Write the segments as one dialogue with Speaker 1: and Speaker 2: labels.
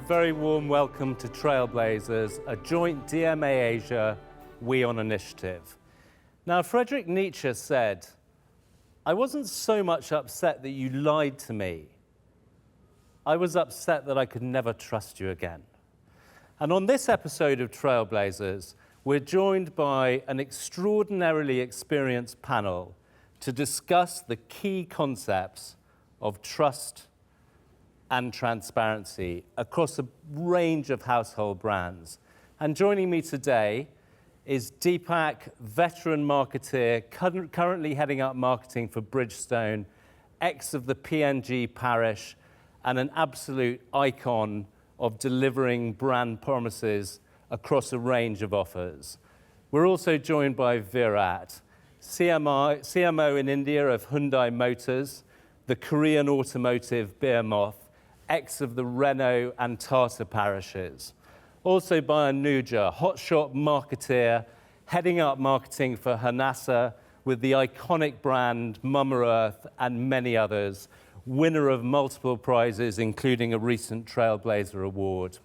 Speaker 1: very warm welcome to Trailblazers, a joint DMAasia WION initiative. Now, Friedrich Nietzsche said, "I wasn't so much upset that you lied to me. I was upset that I could never trust you again." And on this episode of Trailblazers, we're joined by an extraordinarily experienced panel to discuss the key concepts of trust and transparency across a range of household brands. And joining me today is Deepak, veteran marketeer, currently heading up marketing for Bridgestone, ex of the PNG parish, and an absolute icon of delivering brand promises across a range of offers. We're also joined by Virat, CMO in India of Hyundai Motors, the Korean automotive behemoth, ex of the Renault and Tata parishes. Also by Anuja, hotshot marketeer, heading up marketing for Hanasa with the iconic brand Mama Earth and many others, winner of multiple prizes, including a recent Trailblazer Award.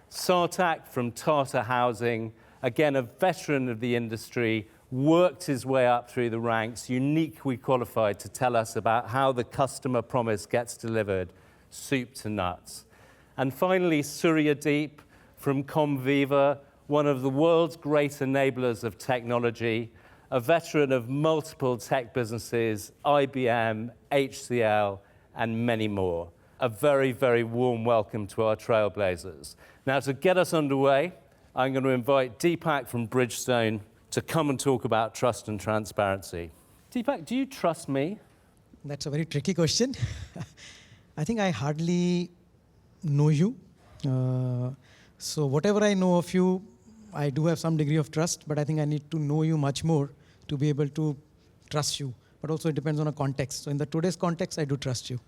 Speaker 1: Sartak from Tata Housing, again a veteran of the industry, worked his way up through the ranks, uniquely qualified to tell us about how the customer promise gets delivered, soup to nuts. And finally, Suryadeep from Conviva, one of the world's great enablers of technology, a veteran of multiple tech businesses, IBM, HCL, and many more. A very, very warm welcome to our Trailblazers. Now, to get us underway, I'm going to invite Deepak from Bridgestone to come and talk about trust and transparency. Deepak, do you trust me?
Speaker 2: That's a very tricky question. I think I hardly know you. So whatever I know of you, I do have some degree of trust, but I think I need to know you much more to be able to trust you. But also it depends on a context. So in today's context, I do trust you.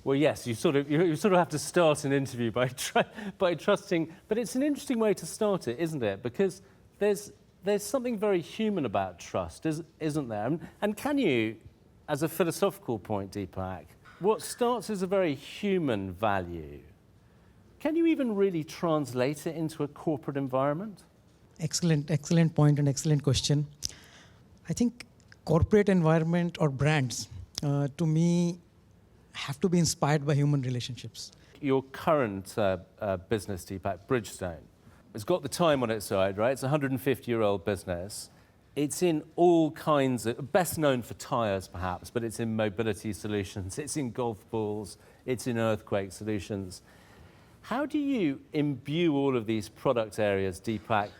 Speaker 1: Well, yes, you sort of have to start an interview by trusting, but it's an interesting way to start it, isn't it? Because there's something very human about trust, isn't there? And can you, as a philosophical point, Deepak, what starts as a very human value, can you even really translate it into a corporate environment?
Speaker 2: Excellent point and excellent question. I think corporate environment or brands, to me, have to be inspired by human relationships.
Speaker 1: Your current business, Deepak, Bridgestone, it's got the time on its side, right? It's a 150-year-old business. It's in all kinds of, best known for tyres perhaps, but it's in mobility solutions, it's in golf balls, it's in earthquake solutions. How do you imbue all of these product areas, Deepak,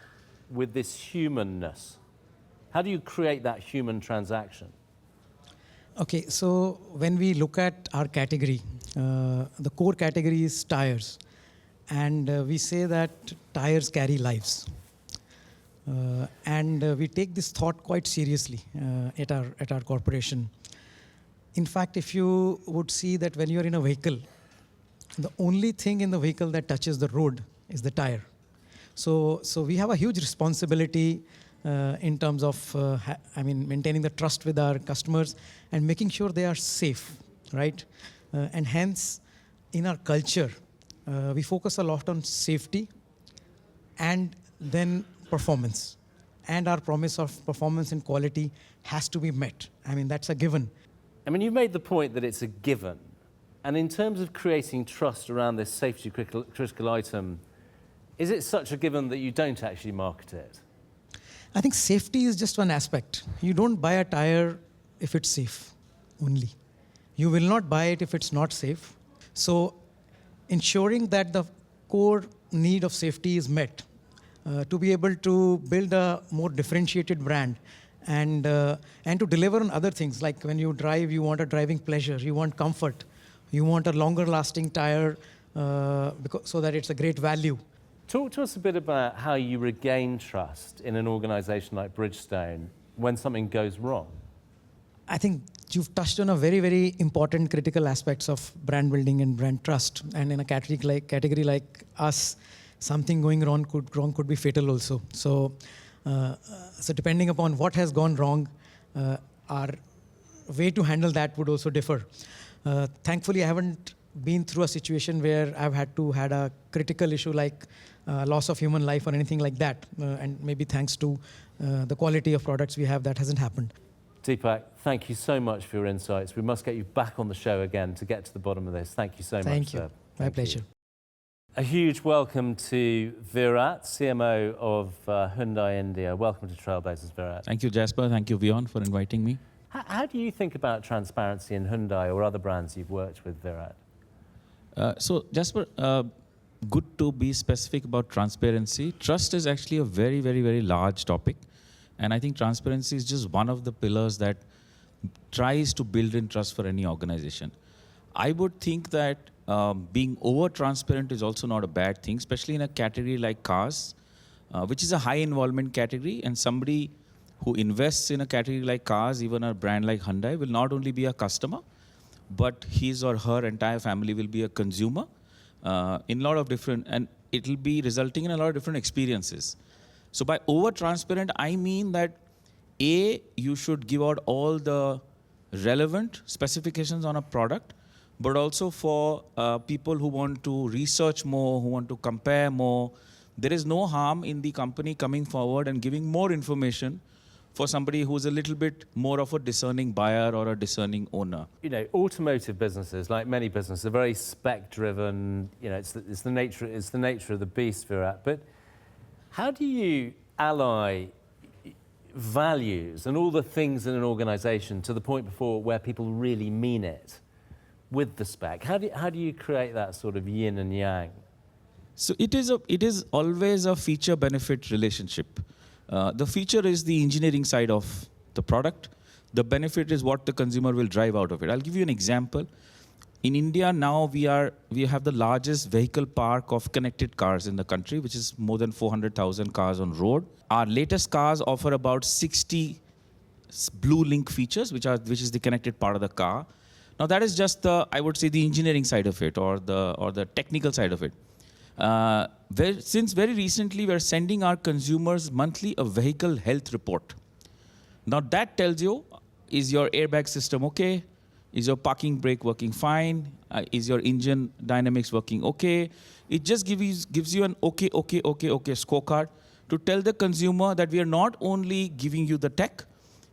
Speaker 1: with this humanness? How do you create that human transaction?
Speaker 2: Okay, so when we look at our category, the core category is tyres. And we say that tyres carry lives. And we take this thought quite seriously at our corporation. In fact, if you would see that when you're in a vehicle, the only thing in the vehicle that touches the road is the tire. So we have a huge responsibility in terms of maintaining the trust with our customers and making sure they are safe, right? And hence, in our culture, we focus a lot on safety and then performance. And our promise of performance and quality has to be met. I mean, that's a given.
Speaker 1: I mean, you've made the point that it's a given. And in terms of creating trust around this safety critical item, is it such a given that you don't actually market it?
Speaker 2: I think safety is just one aspect. You don't buy a tire if it's safe only. You will not buy it if it's not safe. So ensuring that the core need of safety is met, to be able to build a more differentiated brand and to deliver on other things, like when you drive, you want a driving pleasure, you want comfort, you want a longer lasting tire so that it's a great value.
Speaker 1: Talk to us a bit about how you regain trust in an organization like Bridgestone when something goes wrong.
Speaker 2: I think you've touched on a very, very important critical aspects of brand building and brand trust. And in a category like us, something going wrong could be fatal also. So depending upon what has gone wrong, our way to handle that would also differ. Thankfully, I haven't been through a situation where I've had a critical issue like loss of human life or anything like that. And maybe thanks to the quality of products we have, that hasn't happened.
Speaker 1: Deepak, thank you so much for your insights. We must get you back on the show again to get to the bottom of this. Thank you so much,
Speaker 2: Thank you.
Speaker 1: sir.
Speaker 2: My pleasure.
Speaker 1: A huge welcome to Virat, CMO of Hyundai India. Welcome to Trailblazers, Virat.
Speaker 3: Thank you, Jasper. Thank you, WION, for inviting me.
Speaker 1: How do you think about transparency in Hyundai or other brands you've worked with, Virat?
Speaker 3: So, Jasper, good to be specific about transparency. Trust is actually a very, very, very large topic. And I think transparency is just one of the pillars that tries to build in trust for any organization. I would think that being over-transparent is also not a bad thing, especially in a category like cars, which is a high-involvement category. And somebody who invests in a category like cars, even a brand like Hyundai, will not only be a customer, but his or her entire family will be a consumer in a lot of different, and it will be resulting in a lot of different experiences. So by over-transparent, I mean that A, you should give out all the relevant specifications on a product, but also for people who want to research more, who want to compare more. There is no harm in the company coming forward and giving more information for somebody who's a little bit more of a discerning buyer or a discerning owner.
Speaker 1: You know, automotive businesses, like many businesses, are very spec-driven. You know, it's the nature of the beast, Virat. But how do you ally values and all the things in an organization to the point before where people really mean it with the spec? How do you create that sort of yin and yang?
Speaker 3: So it is always a feature-benefit relationship. The feature is the engineering side of the product. The benefit is what the consumer will drive out of it. I'll give you an example. In India now, we have the largest vehicle park of connected cars in the country, which is more than 400,000 cars on road. Our latest cars offer about 60 blue link features, which is the connected part of the car. Now that is just I would say the engineering side of it, or the technical side of it. Since very recently, we're sending our consumers monthly a vehicle health report. Now that tells you, is your airbag system okay? Is your parking brake working fine? Is your engine dynamics working okay? It just gives you an okay scorecard to tell the consumer that we are not only giving you the tech,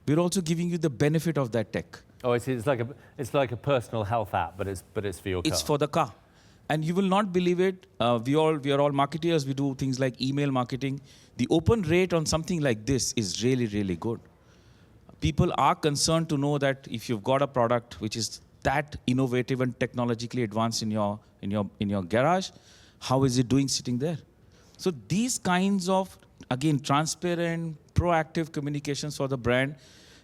Speaker 3: we're also giving you the benefit of that tech.
Speaker 1: Oh, it's like a personal health app, but it's for your car.
Speaker 3: It's for the car. And you will not believe it. We are all marketeers. We do things like email marketing. The open rate on something like this is really, really good. People are concerned to know that if you've got a product which is that innovative and technologically advanced in your garage, how is it doing sitting there? So these kinds of, again, transparent, proactive communications for the brand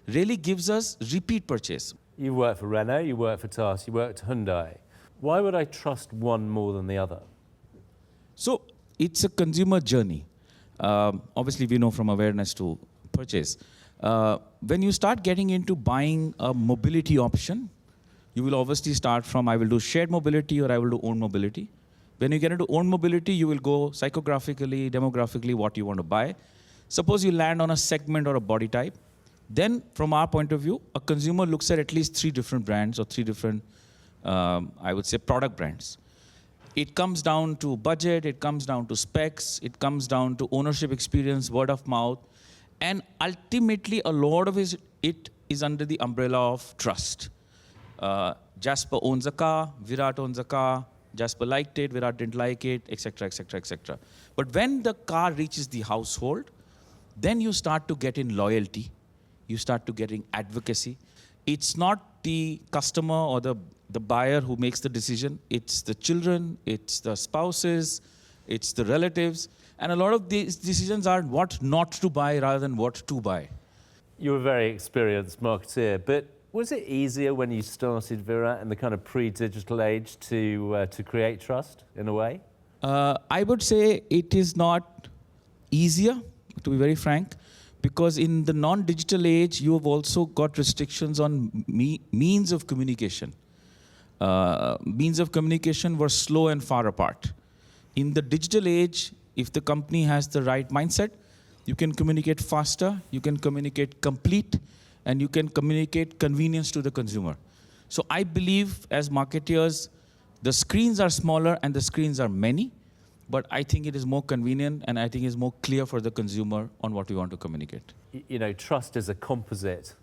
Speaker 3: really gives us repeat purchase.
Speaker 1: You work for Renault, you work for Tata, you work for Hyundai. Why would I trust one more than the other?
Speaker 3: So it's a consumer journey. Obviously, we know from awareness to purchase. When you start getting into buying a mobility option, you will obviously start from, I will do shared mobility or I will do own mobility. When you get into own mobility, you will go psychographically, demographically, what you want to buy. Suppose you land on a segment or a body type. Then, from our point of view, a consumer looks at least 3 different brands or 3 different, I would say, product brands. It comes down to budget, it comes down to specs, it comes down to ownership experience, word of mouth, and ultimately a lot of it is under the umbrella of trust. Jasper owns a car, Virat owns a car, Jasper liked it, Virat didn't like it, etc., etc., etc. But when the car reaches the household, then you start to get in loyalty, you start to get in advocacy. It's not the customer or the buyer who makes the decision, it's the children, it's the spouses, it's the relatives. And a lot of these decisions are what not to buy rather than what to buy.
Speaker 1: You're a very experienced marketeer, but was it easier when you started, Virat, in the kind of pre-digital age to create trust, in a way?
Speaker 3: I would say it is not easier, to be very frank, because in the non-digital age, you have also got restrictions on means of communication. Means of communication were slow and far apart. In the digital age, if the company has the right mindset, you can communicate faster, you can communicate complete, and you can communicate convenience to the consumer. So I believe as marketeers, The screens are smaller and the screens are many, but I think it is more convenient and I think it's more clear for the consumer on what we want to communicate.
Speaker 1: You know, trust is a composite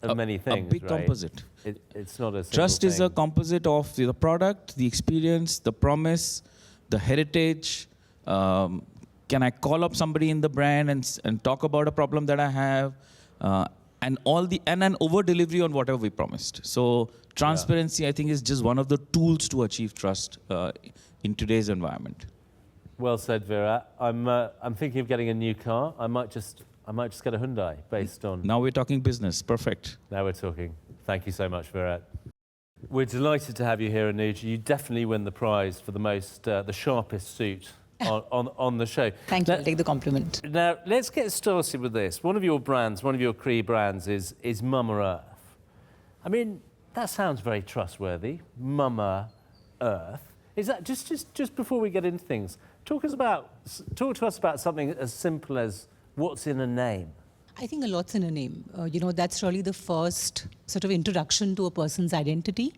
Speaker 1: of many things,
Speaker 3: A big
Speaker 1: right?
Speaker 3: composite.
Speaker 1: It's not a single
Speaker 3: Trust is a
Speaker 1: thing.
Speaker 3: composite of the product, the experience, the promise, the heritage. Can I call up somebody in the brand and talk about a problem that I have? And an over delivery on whatever we promised. So transparency, I think, is just one of the tools to achieve trust in today's environment.
Speaker 1: Well said, Virat. I'm thinking of getting a new car. I might just get a Hyundai based on.
Speaker 3: Now we're talking business. Perfect.
Speaker 1: Now we're talking. Thank you so much, Virat. We're delighted to have you here, Anuja. You definitely win the prize for the sharpest suit on the show.
Speaker 4: Thank you. I'll take the compliment.
Speaker 1: Now, let's get started with this. One of your brands, one of your key brands is Mama Earth. I mean, that sounds very trustworthy. Mama Earth. Is that just before we get into things? Talk to us about something as simple as what's in a name.
Speaker 4: I think a lot's in a name. That's really the first sort of introduction to a person's identity.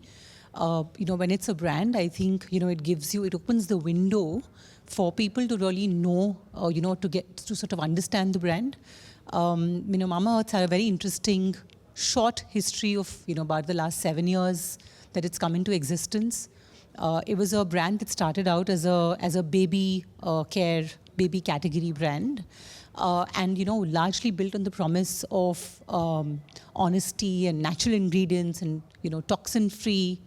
Speaker 4: When it's a brand, I think, it opens the window for people to really know, to sort of understand the brand. Mama Earth had a very interesting short history of, about the last 7 years that it's come into existence. It was a brand that started out as a baby care, baby category brand. Largely built on the promise of honesty and natural ingredients and, toxin-free,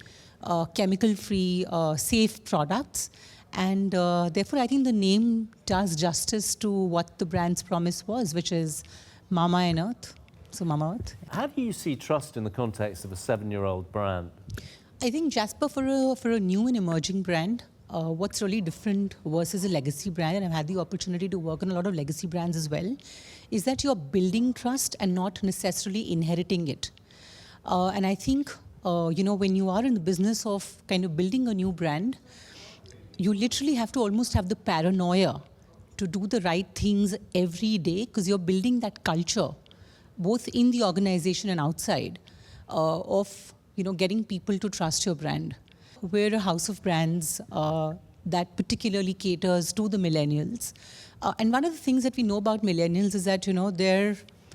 Speaker 4: chemical-free, safe products. And therefore, I think the name does justice to what the brand's promise was, which is Mama and Earth. So Mama Earth.
Speaker 1: How do you see trust in the context of a 7-year-old brand?
Speaker 4: I think, Jasper, for a new and emerging brand, what's really different versus a legacy brand, and I've had the opportunity to work on a lot of legacy brands as well, is that you're building trust and not necessarily inheriting it. And I think, when you are in the business of kind of building a new brand, you literally have to almost have the paranoia to do the right things every day because you're building that culture, both in the organization and outside, of getting people to trust your brand. We're a house of brands that particularly caters to the millennials. And one of the things that we know about millennials is that,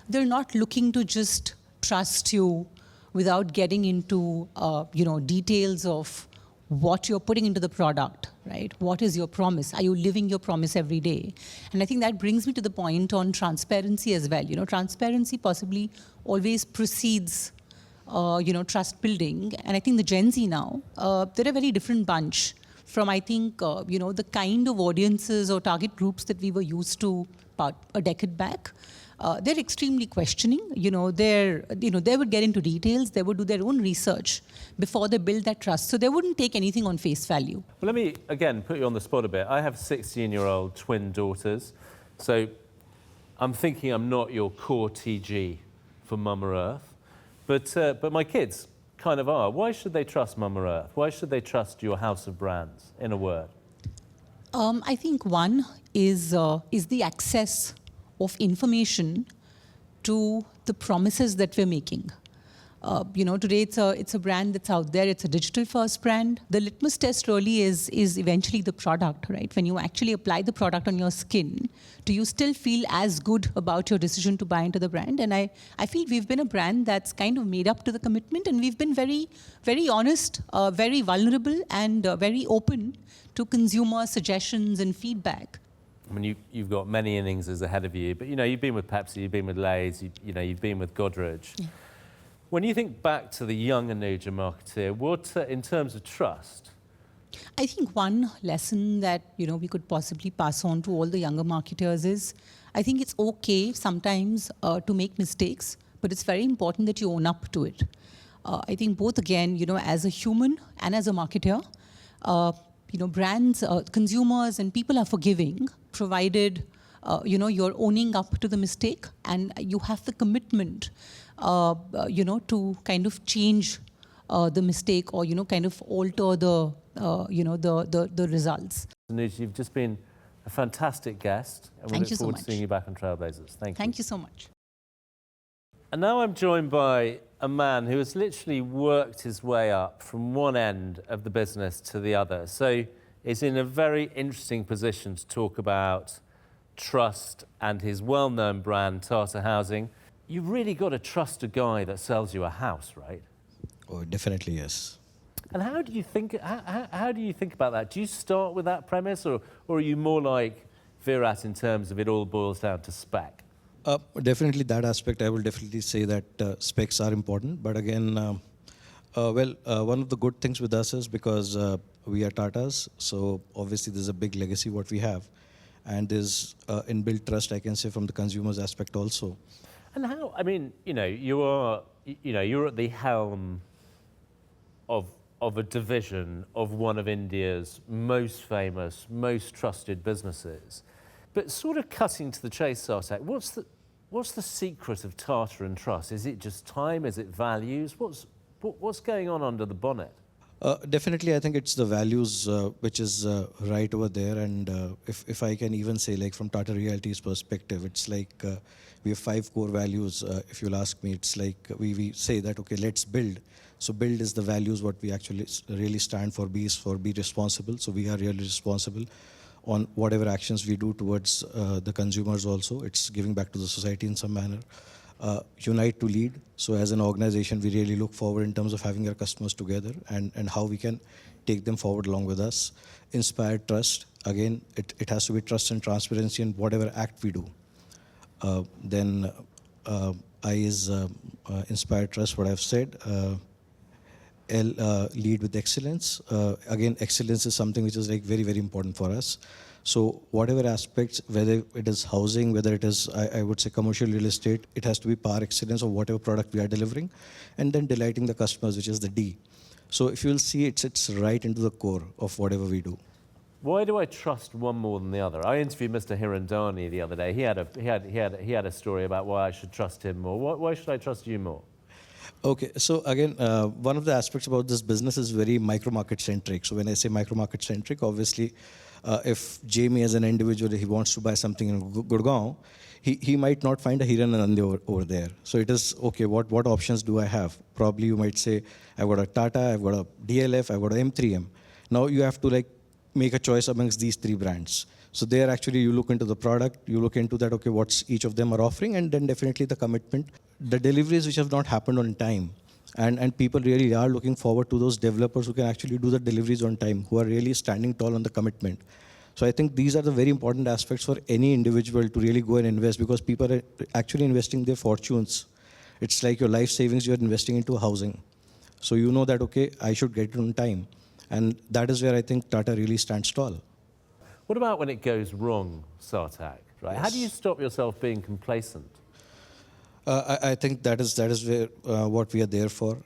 Speaker 4: they're not looking to just trust you without getting into, details of what you're putting into the product, right? What is your promise? Are you living your promise every day? And I think that brings me to the point on transparency as well. Transparency possibly always precedes trust building. And I think the Gen Z now, they're a very different bunch from, I think, the kind of audiences or target groups that we were used to about a decade back. They're extremely questioning. They would get into details. They would do their own research before they build that trust. So they wouldn't take anything on face value.
Speaker 1: Well, let me, again, put you on the spot a bit. I have 16-year-old twin daughters. So I'm thinking I'm not your core TG for Mama Earth. But my kids kind of are. Why should they trust Mama Earth? Why should they trust your house of brands, in a word?
Speaker 4: I think one is the access of information to the promises that we're making. Today it's a brand that's out there. It's a digital-first brand. The litmus test really is eventually the product, right? When you actually apply the product on your skin, do you still feel as good about your decision to buy into the brand? And I feel we've been a brand that's kind of made up to the commitment, and we've been very, very honest, very vulnerable, and very open to consumer suggestions and feedback.
Speaker 1: I mean, you've got many innings ahead of you, but you've been with Pepsi, you've been with Lay's, you've been with Godrej. Yeah. When you think back to the young Anuja marketeer, what, in terms of trust?
Speaker 4: I think one lesson that we could possibly pass on to all the younger marketers is, I think it's okay sometimes to make mistakes, but it's very important that you own up to it. I think both, again, as a human and as a marketer, brands, consumers, and people are forgiving, provided you're owning up to the mistake and you have the commitment, to kind of change the mistake or kind of alter the results.
Speaker 1: Anuja, you've just been a fantastic guest, and we look forward to seeing you back on Trailblazers. Thank you.
Speaker 4: Thank you so much.
Speaker 1: And now I'm joined by a man who has literally worked his way up from one end of the business to the other. So is in a very interesting position to talk about trust and his well-known brand, Tata Housing. You've really got to trust a guy that sells you a house, right?
Speaker 5: Oh, definitely yes.
Speaker 1: And how do you think about that? Do you start with that premise, or are you more like Virat in terms of it all boils down to spec?
Speaker 5: Definitely that aspect, I will definitely say that specs are important. But again, one of the good things with us is because we are Tatas, so obviously there's a big legacy what we have. And there's inbuilt trust, I can say, from the consumer's aspect also.
Speaker 1: And how, I mean, you're at the helm of a division of one of India's most famous, most trusted businesses. But sort of cutting to the chase, Sartak, what's the secret of Tata and trust? Is it just time? Is it values? What's going on under the bonnet?
Speaker 5: Definitely, I think it's the values which is right over there. And if I can even say, like from Tata Realty's perspective, it's like we have 5 core values. If you'll ask me, it's like we say that, okay, let's build. So build is the values what we actually really stand for. B is for be responsible. So we are really responsible on whatever actions we do towards the consumers also. It's giving back to the society in some manner. Unite to lead. So as an organization, we really look forward in terms of having our customers together and how we can take them forward along with us. Inspire trust. Again, it has to be trust and transparency in whatever act we do. Then I is inspire trust, what I've said. L, lead with excellence. Again, excellence is something which is like very, very important for us. So whatever aspects, whether it is housing, whether it is, I would say, commercial real estate, it has to be par excellence of whatever product we are delivering, and then delighting the customers, which is the D. So if you'll see, it's right into the core of whatever we do.
Speaker 1: Why do I trust one more than the other? I interviewed Mr. Hirandani the other day. He had a story about why I should trust him more. Why should I trust you more?
Speaker 5: Okay, so again, one of the aspects about this business is very micro-market centric. So when I say micro-market centric, obviously, if Jamie as an individual, he wants to buy something in Gurgaon, he might not find a Hiranandi over there. So it is, okay, what options do I have? Probably you might say, I've got a Tata, I've got a DLF, I've got a M3M. Now you have to like make a choice amongst these 3 brands. So there actually you look into the product, you look into that, okay, what's each of them are offering, and then definitely the commitment. The deliveries which have not happened on time, and people really are looking forward to those developers who can actually do the deliveries on time, who are really standing tall on the commitment. So I think these are the very important aspects for any individual to really go and invest, because people are actually investing their fortunes. It's like your life savings you're investing into housing. So you know that, okay, I should get it on time. And that is where I think Tata really stands tall.
Speaker 1: What about when it goes wrong, Sartak? Right?
Speaker 5: Yes.
Speaker 1: How do you stop yourself being complacent?
Speaker 5: I think that is where what we are there for.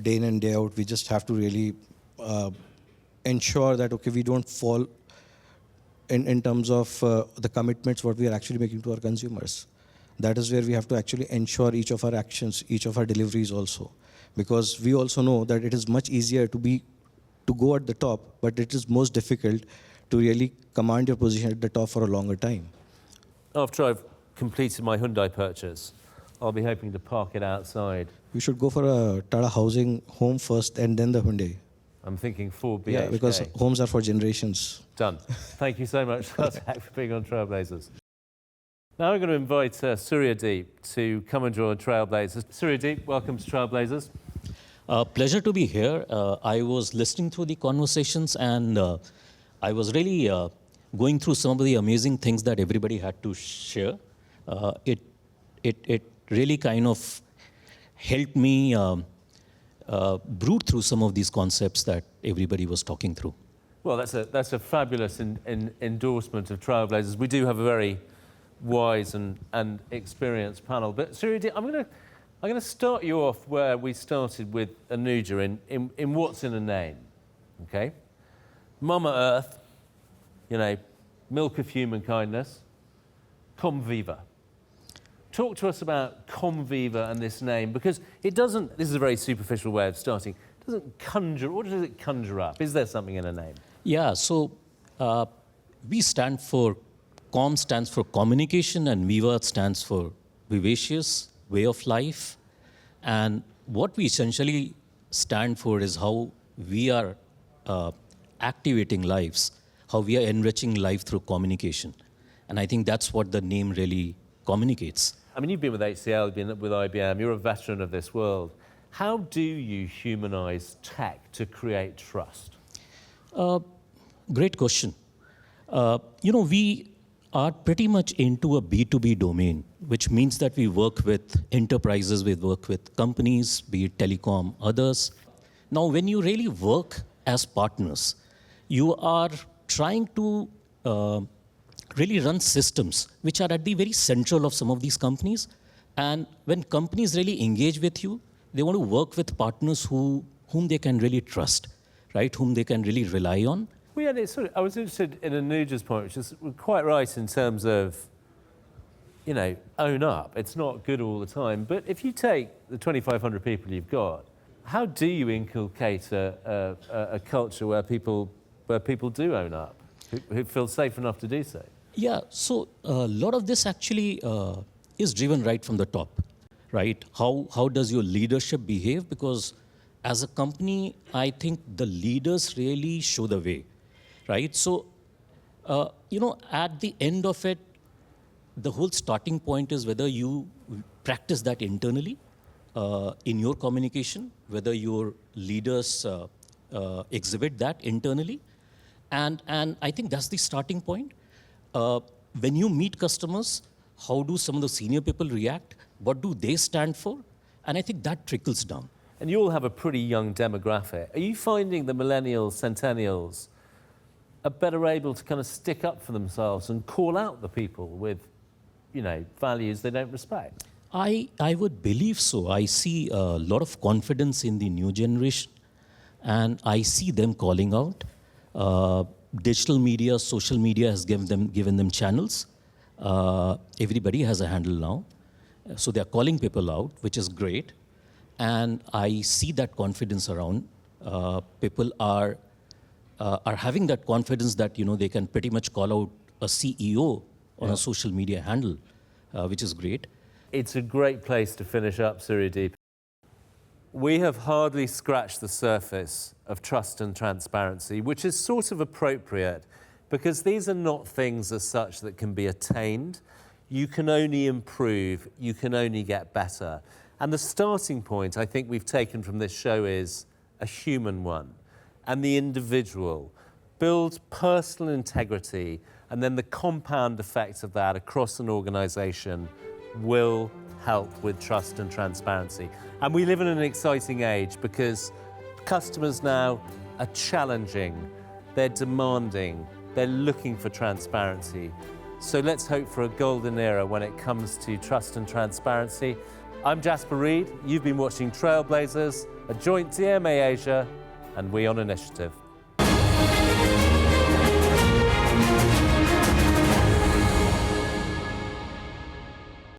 Speaker 5: Day in and day out, we just have to really ensure that, okay, we don't fall in terms of the commitments what we are actually making to our consumers. That is where we have to actually ensure each of our actions, each of our deliveries also. Because we also know that it is much easier to go at the top, but it is most difficult to really command your position at the top for a longer time.
Speaker 1: After I've completed my Hyundai purchase, I'll be hoping to park it outside.
Speaker 5: We should go for a Tata Housing home first and then the Hyundai.
Speaker 1: I'm thinking 4 BHK.
Speaker 5: Yeah, because homes are for generations.
Speaker 1: Done. Thank you so much, Sartak, for being on Trailblazers. Now I'm going to invite Suryadeep to come and join Trailblazers. Suryadeep, welcome to Trailblazers.
Speaker 6: Pleasure to be here. I was listening through the conversations, and I was really going through some of the amazing things that everybody had to share. It really kind of helped me brood through some of these concepts that everybody was talking through.
Speaker 1: Well, that's a fabulous endorsement of Trailblazers. We do have a very wise and experienced panel. But Suryadeep, I'm going to start you off where we started with Anuja in what's in a name, okay? Mama Earth, milk of human kindness, Conviva. Talk to us about Conviva and this name, because it doesn't, this is a very superficial way of starting, it doesn't conjure, what does it conjure up? Is there something in a name?
Speaker 6: Yeah, so we stand for, Com stands for communication, and Viva stands for vivacious, way of life. And what we essentially stand for is how we are activating lives, how we are enriching life through communication. And I think that's what the name really communicates.
Speaker 1: I mean, you've been with HCL, you've been with IBM, you're a veteran of this world. How do you humanize tech to create trust?
Speaker 6: Great question. We are pretty much into a B2B domain, which means that we work with enterprises, we work with companies, be it telecom, others. Now, when you really work as partners, you are trying to really run systems which are at the very central of some of these companies. And when companies really engage with you, they want to work with partners whom they can really trust, right? Whom they can really rely on.
Speaker 1: Well, yeah, I was interested in Anuja's point, which is quite right in terms of, own up. It's not good all the time. But if you take the 2,500 people you've got, how do you inculcate a culture where people do own up, who feel safe enough to do so?
Speaker 6: Yeah, so a lot of this actually is driven right from the top, right? How does your leadership behave? Because as a company, I think the leaders really show the way, right? So, at the end of it, the whole starting point is whether you practice that internally in your communication, whether your leaders exhibit that internally. And I think that's the starting point. When you meet customers, how do some of the senior people react? What do they stand for? And I think that trickles down.
Speaker 1: And you all have a pretty young demographic. Are you finding the millennials, centennials are better able to kind of stick up for themselves and call out the people with, values they don't respect?
Speaker 6: I would believe so. I see a lot of confidence in the new generation, and I see them calling out. Digital media, social media has given them channels. Everybody has a handle now. So they're calling people out, which is great. And I see that confidence around. People are having that confidence that, they can pretty much call out a CEO on a social media handle, which is great.
Speaker 1: It's a great place to finish up, Suryadeep. We have hardly scratched the surface of trust and transparency, which is sort of appropriate because these are not things as such that can be attained. You can only improve, you can only get better. And the starting point I think we've taken from this show is a human one, and the individual. Build personal integrity, and then the compound effect of that across an organization will help with trust and transparency. And we live in an exciting age because customers now are challenging, they're demanding, they're looking for transparency. So let's hope for a golden era when it comes to trust and transparency. I'm Jasper Reed, you've been watching Trailblazers, a joint DMA Asia and WION initiative.